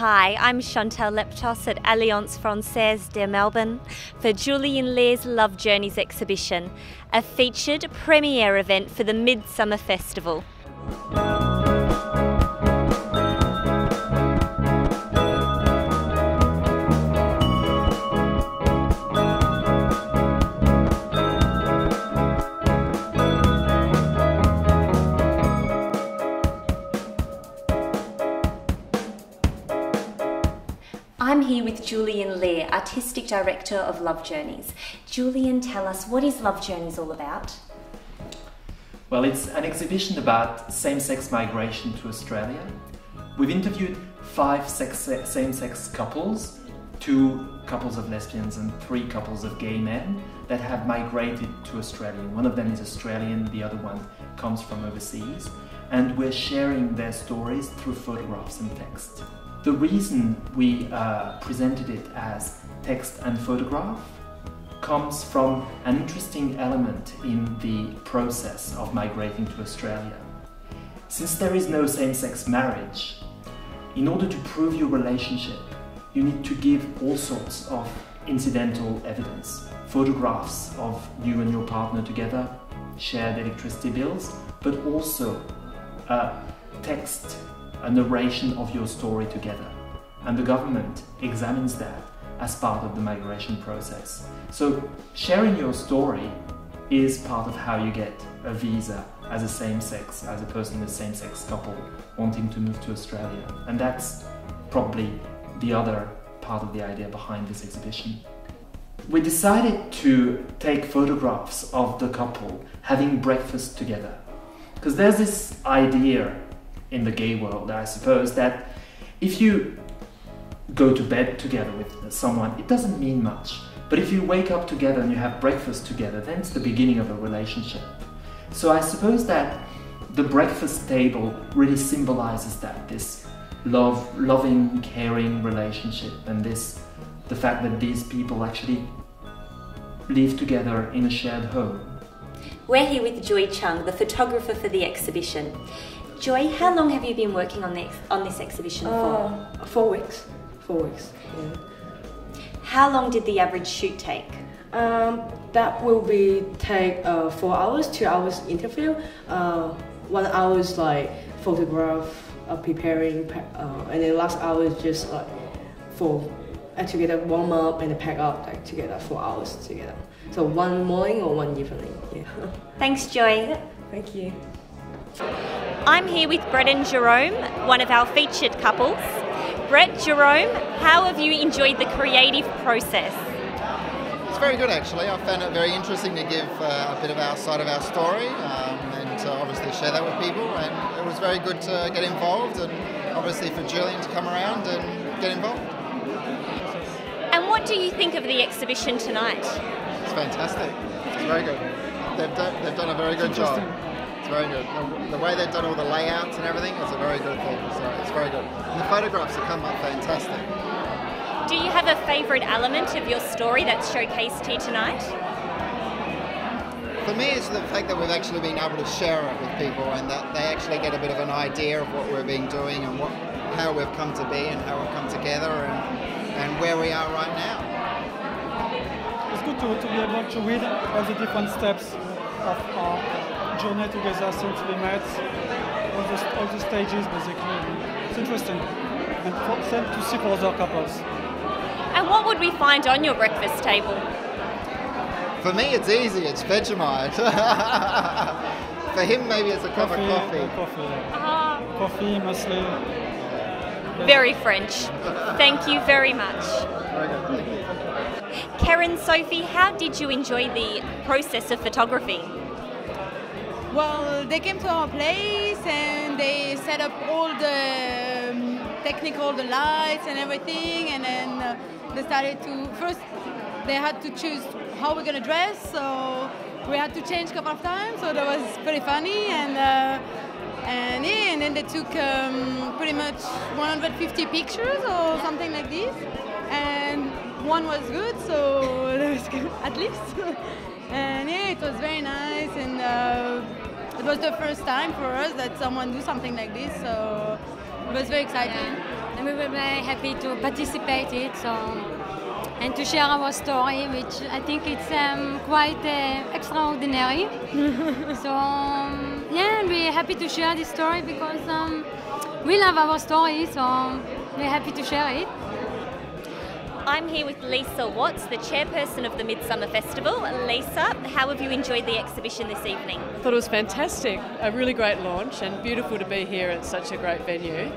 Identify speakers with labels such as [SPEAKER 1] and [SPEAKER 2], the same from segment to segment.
[SPEAKER 1] Hi, I'm Chantal Leptos at Alliance Française de Melbourne for Julien and Leyre's Love Journeys exhibition, a featured premiere event for the Midsumma Festival. I'm here with Julien and Leyre, Artistic Director of Love Journeys. Julien, tell us, what is Love Journeys all about?
[SPEAKER 2] Well, it's an exhibition about same-sex migration to Australia. We've interviewed 5 same-sex couples, 2 couples of lesbians and 3 couples of gay men that have migrated to Australia. One of them is Australian, the other one comes from overseas. And we're sharing their stories through photographs and text. The reason we presented it as text and photograph comes from an interesting element in the process of migrating to Australia. Since there is no same-sex marriage, in order to prove your relationship, you need to give all sorts of incidental evidence. Photographs of you and your partner together, shared electricity bills, but also text, a narration of your story together. And the government examines that as part of the migration process. So sharing your story is part of how you get a visa as a person in a same-sex couple wanting to move to Australia. And that's probably the other part of the idea behind this exhibition. We decided to take photographs of the couple having breakfast together. Because there's this idea in the gay world, I suppose, that if you go to bed together with someone, it doesn't mean much. But if you wake up together and you have breakfast together, then it's the beginning of a relationship. So I suppose that the breakfast table really symbolizes that, this loving, caring relationship, and the fact that these people actually live together in a shared home.
[SPEAKER 1] We're here with Joy Chung, the photographer for the exhibition. Joy, how long have you been working on this exhibition for?
[SPEAKER 3] 4 weeks. 4 weeks. Yeah.
[SPEAKER 1] How long did the average shoot take?
[SPEAKER 3] That will take 4 hours, 2 hours interview, 1 hour is like photograph, preparing, and then last hour is just like for together warm up and pack up like together 4 hours together. So 1 morning or 1 evening. Yeah.
[SPEAKER 1] Thanks, Joy.
[SPEAKER 3] Yeah, thank you.
[SPEAKER 1] I'm here with Brett and Jérôme, one of our featured couples. Brett, Jérôme, how have you enjoyed the creative process?
[SPEAKER 4] It's very good actually. I found it very interesting to give a bit of our side of our story and to obviously share that with people, and it was very good to get involved and obviously for Julien to come around and get involved.
[SPEAKER 1] And what do you think of the exhibition tonight?
[SPEAKER 4] It's fantastic. It's very good. They've done a very good job. It's very good. The way they've done all the layouts and everything is a very good thing, so it's very good. And the photographs have come up fantastic.
[SPEAKER 1] Do you have a favourite element of your story that's showcased here tonight?
[SPEAKER 4] For me, it's the fact that we've actually been able to share it with people and that they actually get a bit of an idea of what we've been doing and how we've come to be and how we've come together and where we are right now.
[SPEAKER 5] It's good to be able to read all the different steps of our journey together since we met, all the stages basically. It's interesting, and same to see for other couples.
[SPEAKER 1] And what would we find on your breakfast table?
[SPEAKER 4] For me it's easy, it's Vegemite. For him maybe it's a cup of coffee.
[SPEAKER 5] Coffee, muesli.
[SPEAKER 1] Very French. Thank you very much.
[SPEAKER 4] Thank you.
[SPEAKER 1] Keren, Sophie, how did you enjoy the process of photography?
[SPEAKER 6] Well, they came to our place and they set up all the the lights and everything, and then they started to, first they had to choose how we're going to dress, so we had to change a couple of times, so that was pretty funny, and then they took pretty much 150 pictures or something like this, and one was good, so that was good, at least. And yeah, it was very nice, and it was the first time for us that someone do something like this, so it was very exciting.
[SPEAKER 7] and we were very happy to participate in it. So, and to share our story, which I think it's quite extraordinary. So yeah, we're happy to share this story because we love our story, so we're happy to share it.
[SPEAKER 1] I'm here with Lisa Watts, the chairperson of the Midsumma Festival. Lisa, how have you enjoyed the exhibition this evening?
[SPEAKER 8] I thought it was fantastic, a really great launch and beautiful to be here at such a great venue.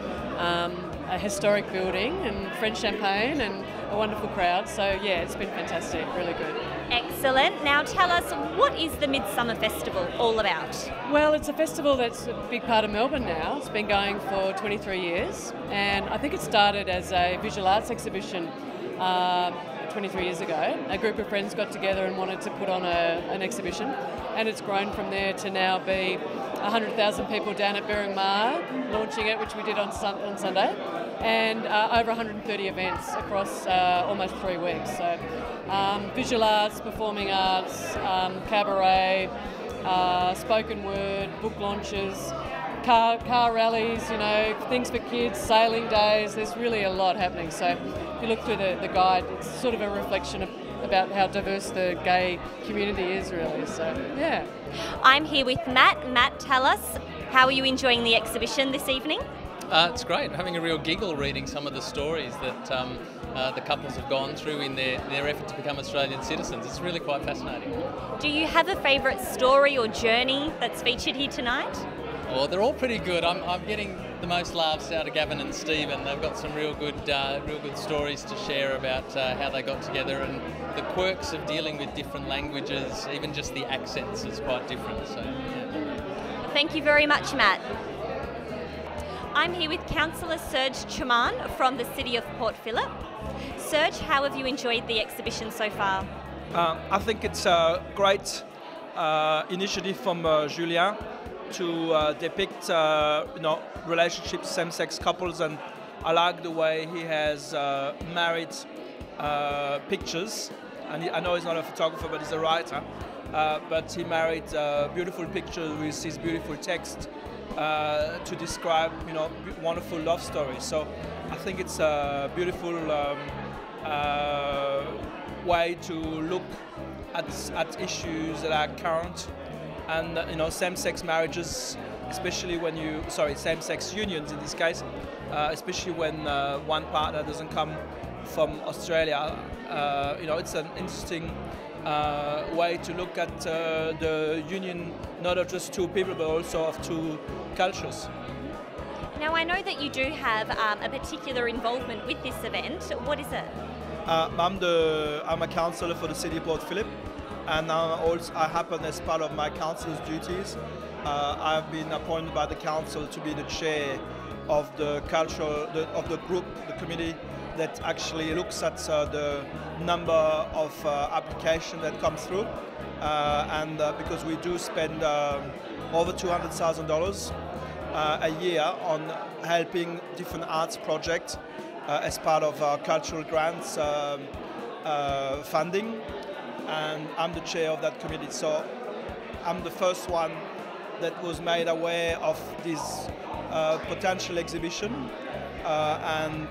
[SPEAKER 8] A historic building and French champagne and a wonderful crowd, so yeah, it's been fantastic, really good.
[SPEAKER 1] Excellent. Now tell us, what is the Midsumma Festival all about?
[SPEAKER 8] Well, it's a festival that's a big part of Melbourne now. It's been going for 23 years and I think it started as a visual arts exhibition 23 years ago. A group of friends got together and wanted to put on an exhibition, and it's grown from there to now be 100,000 people down at Berring Mar launching it, which we did on Sunday, and over 130 events across almost 3 weeks. So visual arts, performing arts, cabaret, spoken word, book launches, car rallies, you know, things for kids, sailing days. There's really a lot happening. So if you look through the guide, it's sort of a reflection about how diverse the gay community is, really. So yeah.
[SPEAKER 1] I'm here with Matt. Matt, tell us, how are you enjoying the exhibition this evening?
[SPEAKER 9] It's great. Having a real giggle reading some of the stories that the couples have gone through in their effort to become Australian citizens. It's really quite fascinating.
[SPEAKER 1] Do you have a favourite story or journey that's featured here tonight?
[SPEAKER 9] Well, they're all pretty good. I'm getting the most laughs out of Gavin and Stephen. They've got some real good stories to share about how they got together and the quirks of dealing with different languages. Even just the accents is quite different. So, yeah.
[SPEAKER 1] Thank you very much, Matt. I'm here with Councillor Serge Thomann from the City of Port Phillip. Serge, how have you enjoyed the exhibition so far?
[SPEAKER 10] I think it's a great initiative from Julien to depict relationships, same-sex couples, and I like the way he has married pictures. And I know he's not a photographer, but he's a writer. But he married beautiful pictures with his beautiful text to describe, wonderful love stories. So I think it's a beautiful way to look at issues that are current. And same-sex marriages, especially when same-sex unions in this case, especially when one partner doesn't come from Australia, it's an interesting way to look at the union, not of just two people, but also of two cultures.
[SPEAKER 1] Now, I know that you do have a particular involvement with this event. What is it?
[SPEAKER 10] I'm a councillor for the City of Port Phillip. And I happen, as part of my council's duties, I've been appointed by the council to be the chair of the group, the committee that actually looks at the number of applications that come through. And because we do spend over $200,000 a year on helping different arts projects as part of our cultural grants funding. And I'm the chair of that committee, so I'm the first one that was made aware of this potential exhibition, and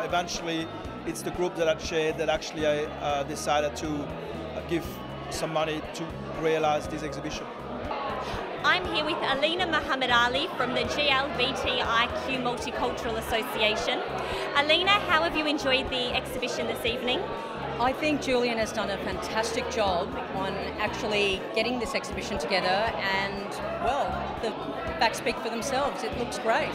[SPEAKER 10] eventually it's the group that I chaired that actually decided to give some money to realize this exhibition.
[SPEAKER 1] I'm here with Alyena Mohummadally from the GLBTIQ Multicultural Association. Alyena, how have you enjoyed the exhibition this evening?
[SPEAKER 11] I think Julien has done a fantastic job on actually getting this exhibition together, and, well, the facts speak for themselves. It looks great.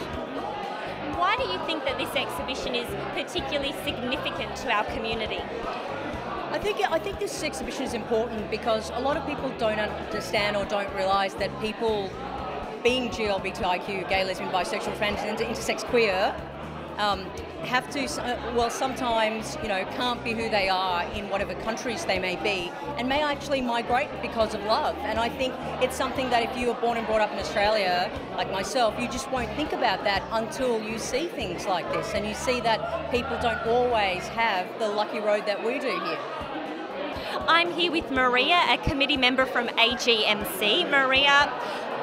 [SPEAKER 1] Why do you think that this exhibition is particularly significant to our community?
[SPEAKER 11] I think this exhibition is important because a lot of people don't understand or don't realise that people being GLBTIQ, gay, lesbian, bisexual, transgender, intersex, queer, have to, sometimes, can't be who they are in whatever countries they may be, and may actually migrate because of love. And I think it's something that if you were born and brought up in Australia, like myself, you just won't think about that until you see things like this, and you see that people don't always have the lucky road that we do here.
[SPEAKER 1] I'm here with Maria, a committee member from AGMC. Maria,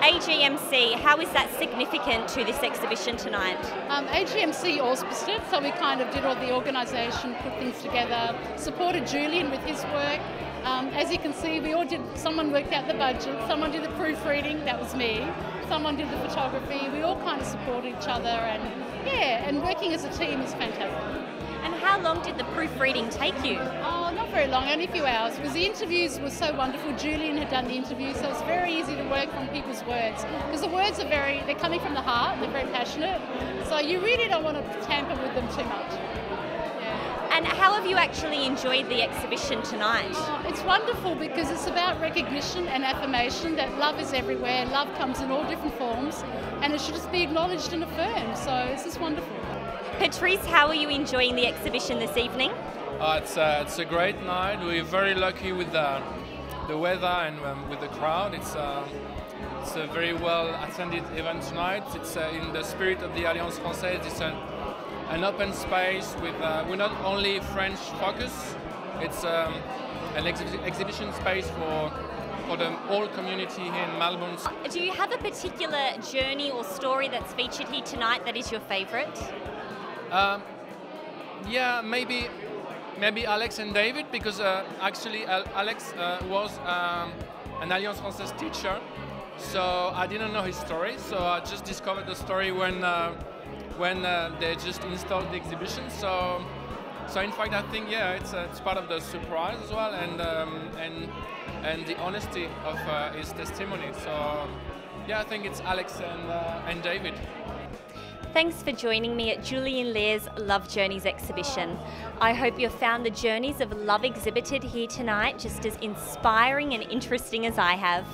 [SPEAKER 1] AGMC, how is that significant to this exhibition tonight?
[SPEAKER 12] AGMC auspiced it, so we kind of did all the organisation, put things together, supported Julien with his work. As you can see, we all did, someone worked out the budget, someone did the proofreading, that was me, someone did the photography, we all kind of supported each other, and yeah, and working as a team is fantastic.
[SPEAKER 1] And how long did the proofreading take you?
[SPEAKER 12] Oh, not very long, only a few hours, because the interviews were so wonderful. Julien had done the interviews, so it's very easy to work from people's words, because the words are they're coming from the heart, they're very passionate, so you really don't want to tamper with them too much.
[SPEAKER 1] And how have you actually enjoyed the exhibition tonight?
[SPEAKER 12] Oh, it's wonderful because it's about recognition and affirmation that love is everywhere, love comes in all different forms, and it should just be acknowledged and affirmed, so it's just wonderful.
[SPEAKER 1] Patrice, how are you enjoying the exhibition this evening?
[SPEAKER 13] It's a great night. We're very lucky with the weather and with the crowd. It's a very well attended event tonight. It's in the spirit of the Alliance Française. It's an open space with we're not only French focus. It's an exhibition space for the whole community here in Melbourne.
[SPEAKER 1] Do you have a particular journey or story that's featured here tonight that is your favourite?
[SPEAKER 13] Yeah, maybe Alex and David, because actually Alex was an Alliance Française teacher, so I didn't know his story. So I just discovered the story when they just installed the exhibition. So in fact, I think it's part of the surprise as well, and the honesty of his testimony. So yeah, I think it's Alex and David.
[SPEAKER 1] Thanks for joining me at Julien Leyre's Love Journeys exhibition. I hope you've found the journeys of love exhibited here tonight just as inspiring and interesting as I have.